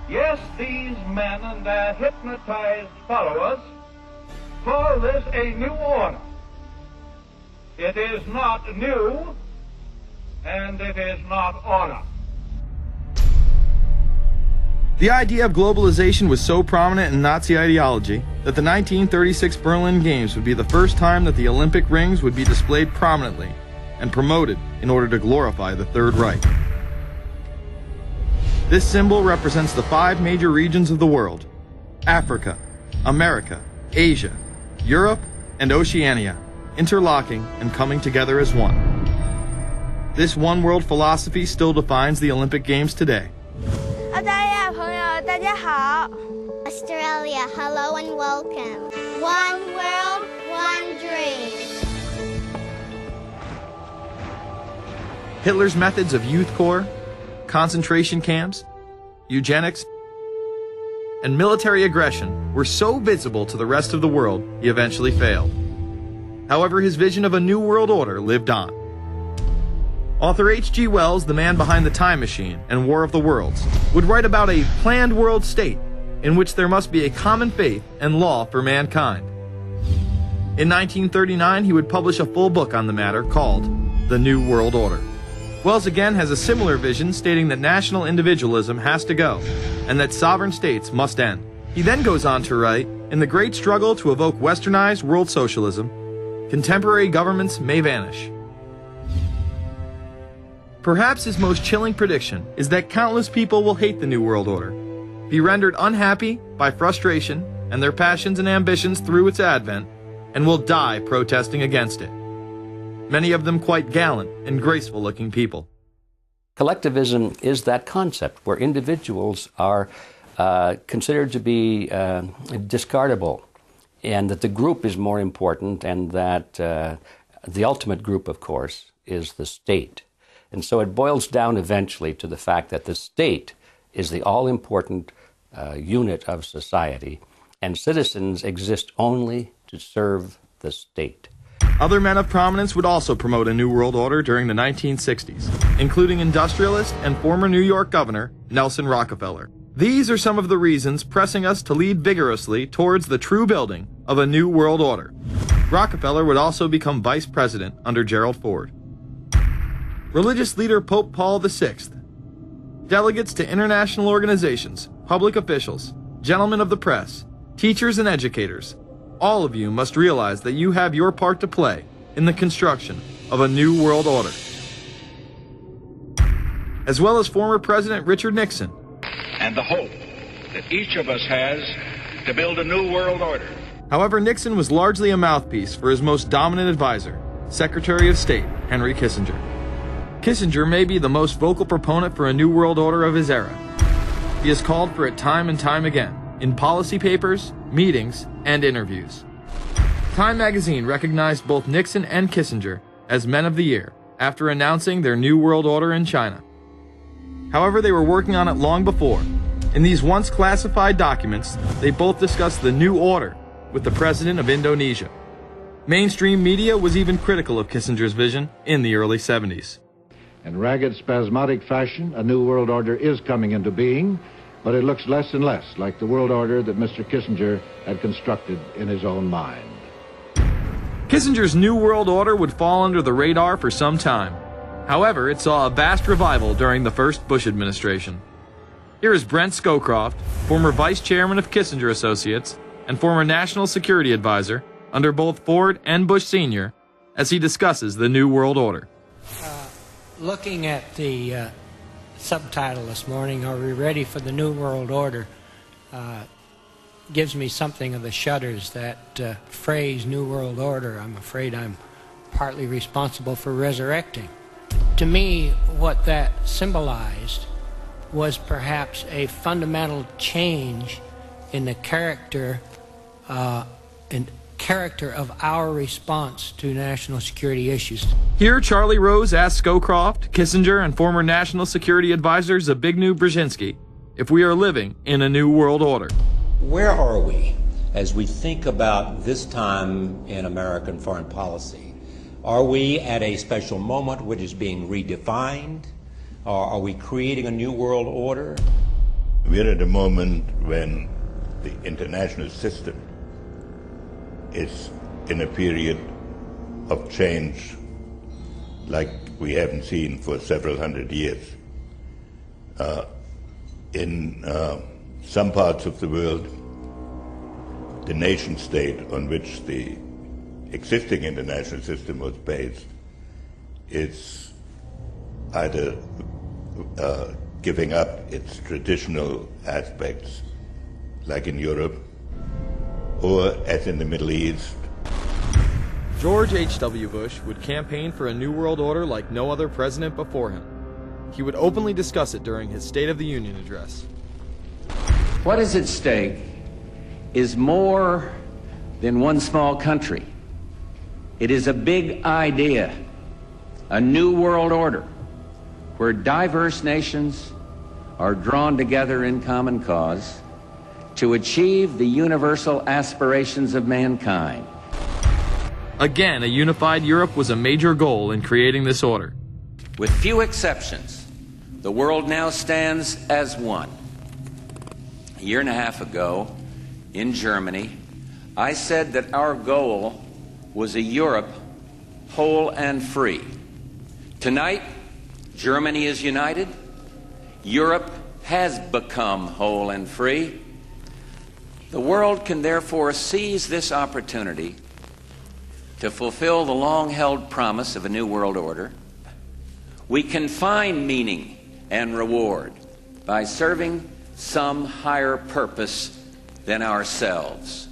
Yes, these men and their hypnotized followers call this a new order. It is not new, and it is not order. The idea of globalization was so prominent in Nazi ideology that the 1936 Berlin Games would be the first time that the Olympic rings would be displayed prominently and promoted in order to glorify the Third Reich. This symbol represents the 5 major regions of the world: Africa, America, Asia, Europe, and Oceania, interlocking and coming together as one. This one world philosophy still defines the Olympic Games today. Australia, hello and welcome. One world, one dream. Hitler's methods of youth corps, concentration camps, eugenics, and military aggression were so visible to the rest of the world, he eventually failed. However, his vision of a new world order lived on. Author H.G. Wells, the man behind The Time Machine and War of the Worlds, would write about a planned world state in which there must be a common faith and law for mankind. In 1939, he would publish a full book on the matter called The New World Order. Wells again has a similar vision, stating that national individualism has to go and that sovereign states must end. He then goes on to write, in the great struggle to evoke westernized world socialism, contemporary governments may vanish. Perhaps his most chilling prediction is that countless people will hate the New World Order, be rendered unhappy by frustration and their passions and ambitions through its advent, and will die protesting against it. Many of them quite gallant and graceful-looking people. Collectivism is that concept where individuals are considered to be discardable, and that the group is more important, and that the ultimate group, of course, is the state. And so it boils down eventually to the fact that the state is the all-important unit of society, and citizens exist only to serve the state. Other men of prominence would also promote a New World Order during the 1960s, including industrialist and former New York Governor Nelson Rockefeller. These are some of the reasons pressing us to lead vigorously towards the true building of a New World Order. Rockefeller would also become vice president under Gerald Ford. Religious leader Pope Paul VI, delegates to international organizations, public officials, gentlemen of the press, teachers and educators, all of you must realize that you have your part to play in the construction of a new world order. As well as former President Richard Nixon. And the hope that each of us has to build a new world order. However, Nixon was largely a mouthpiece for his most dominant advisor, Secretary of State Henry Kissinger. Kissinger may be the most vocal proponent for a new world order of his era. He has called for it time and time again, in policy papers, meetings, and interviews. Time magazine recognized both Nixon and Kissinger as Men of the Year after announcing their New World Order in China. However, they were working on it long before. In these once classified documents, they both discussed the New Order with the President of Indonesia. Mainstream media was even critical of Kissinger's vision in the early 70s. In ragged, spasmodic fashion, a new world order is coming into being, but it looks less and less like the world order that Mr. Kissinger had constructed in his own mind. Kissinger's New World Order would fall under the radar for some time. However, it saw a vast revival during the first Bush administration. Here is Brent Scowcroft, former vice chairman of Kissinger Associates and former national security advisor under both Ford and Bush Sr., as he discusses the New World Order. Looking at the subtitle this morning, Are We Ready for the New World Order? Gives me something of the shudders. That phrase, New World Order, I'm afraid I'm partly responsible for resurrecting. To me, what that symbolized was perhaps a fundamental change in the character of our response to national security issues. Here, Charlie Rose asked Scowcroft, Kissinger, and former national security advisor Zbigniew Brzezinski if we are living in a new world order. Where are we as we think about this time in American foreign policy? Are we at a special moment which is being redefined? Or are we creating a new world order? We're at a moment when the international system is in a period of change like we haven't seen for several hundred years. In some parts of the world, the nation state on which the existing international system was based is either giving up its traditional aspects, like in Europe, or as in the Middle East. George H.W. Bush would campaign for a new world order like no other president before him. He would openly discuss it during his State of the Union address. What is at stake is more than one small country. It is a big idea, a new world order, where diverse nations are drawn together in common cause to achieve the universal aspirations of mankind. Again, a unified Europe was a major goal in creating this order. With few exceptions, the world now stands as one. A year and a half ago, in Germany, I said that our goal was a Europe whole and free. Tonight, Germany is united. Europe has become whole and free. The world can therefore seize this opportunity to fulfill the long-held promise of a new world order. We can find meaning and reward by serving some higher purpose than ourselves.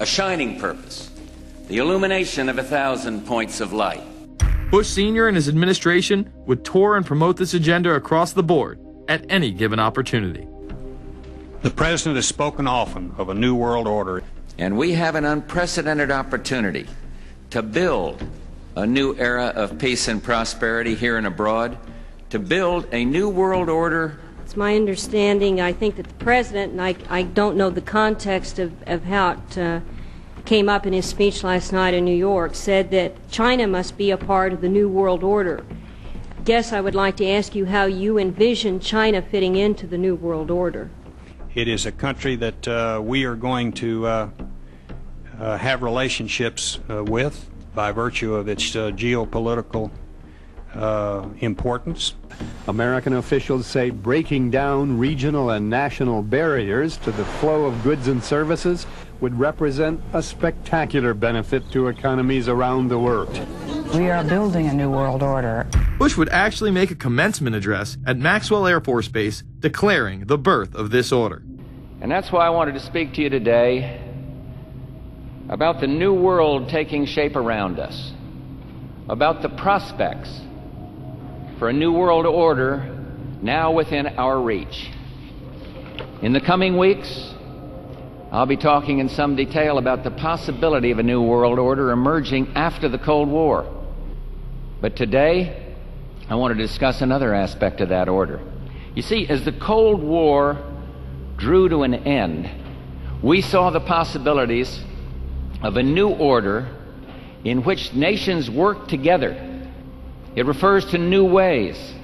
A shining purpose, the illumination of 1,000 points of light. Bush Sr. and his administration would tour and promote this agenda across the board at any given opportunity. The President has spoken often of a new world order. And we have an unprecedented opportunity to build a new era of peace and prosperity here and abroad, to build a new world order. It's my understanding, I think that the President, and I don't know the context of how it came up in his speech last night in New York, said that China must be a part of the new world order. I guess I would like to ask you how you envision China fitting into the new world order. It is a country that we are going to have relationships with by virtue of its geopolitical importance. American officials say breaking down regional and national barriers to the flow of goods and services would represent a spectacular benefit to economies around the world. We are building a new world order. Bush would actually make a commencement address at Maxwell Air Force Base declaring the birth of this order. And that's why I wanted to speak to you today about the new world taking shape around us, about the prospects for a new world order now within our reach. In the coming weeks, I'll be talking in some detail about the possibility of a new world order emerging after the Cold War. But today, I want to discuss another aspect of that order. You see, as the Cold War drew to an end, we saw the possibilities of a new order in which nations work together. It refers to new ways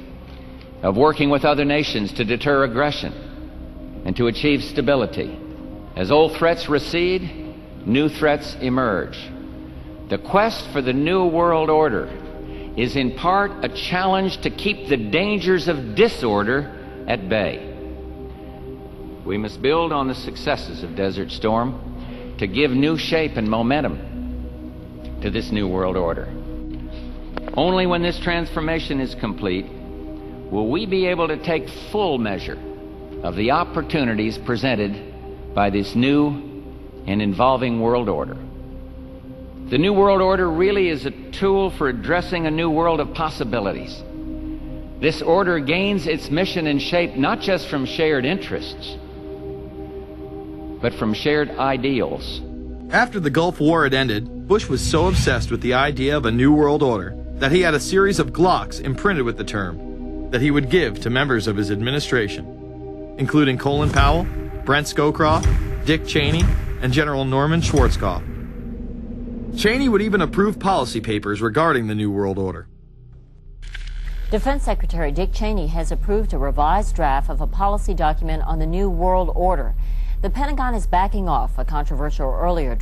of working with other nations to deter aggression and to achieve stability. As old threats recede, new threats emerge. The quest for the new world order is in part a challenge to keep the dangers of disorder at bay. We must build on the successes of Desert Storm to give new shape and momentum to this new world order. Only when this transformation is complete will we be able to take full measure of the opportunities presented by this new and evolving world order. The new world order really is a tool for addressing a new world of possibilities. This order gains its mission and shape not just from shared interests, but from shared ideals. After the Gulf War had ended, Bush was so obsessed with the idea of a new world order that he had a series of Glocks imprinted with the term that he would give to members of his administration, including Colin Powell, Brent Scowcroft, Dick Cheney, and General Norman Schwarzkopf. Cheney would even approve policy papers regarding the New World Order. Defense Secretary Dick Cheney has approved a revised draft of a policy document on the New World Order. The Pentagon is backing off a controversial earlier draft.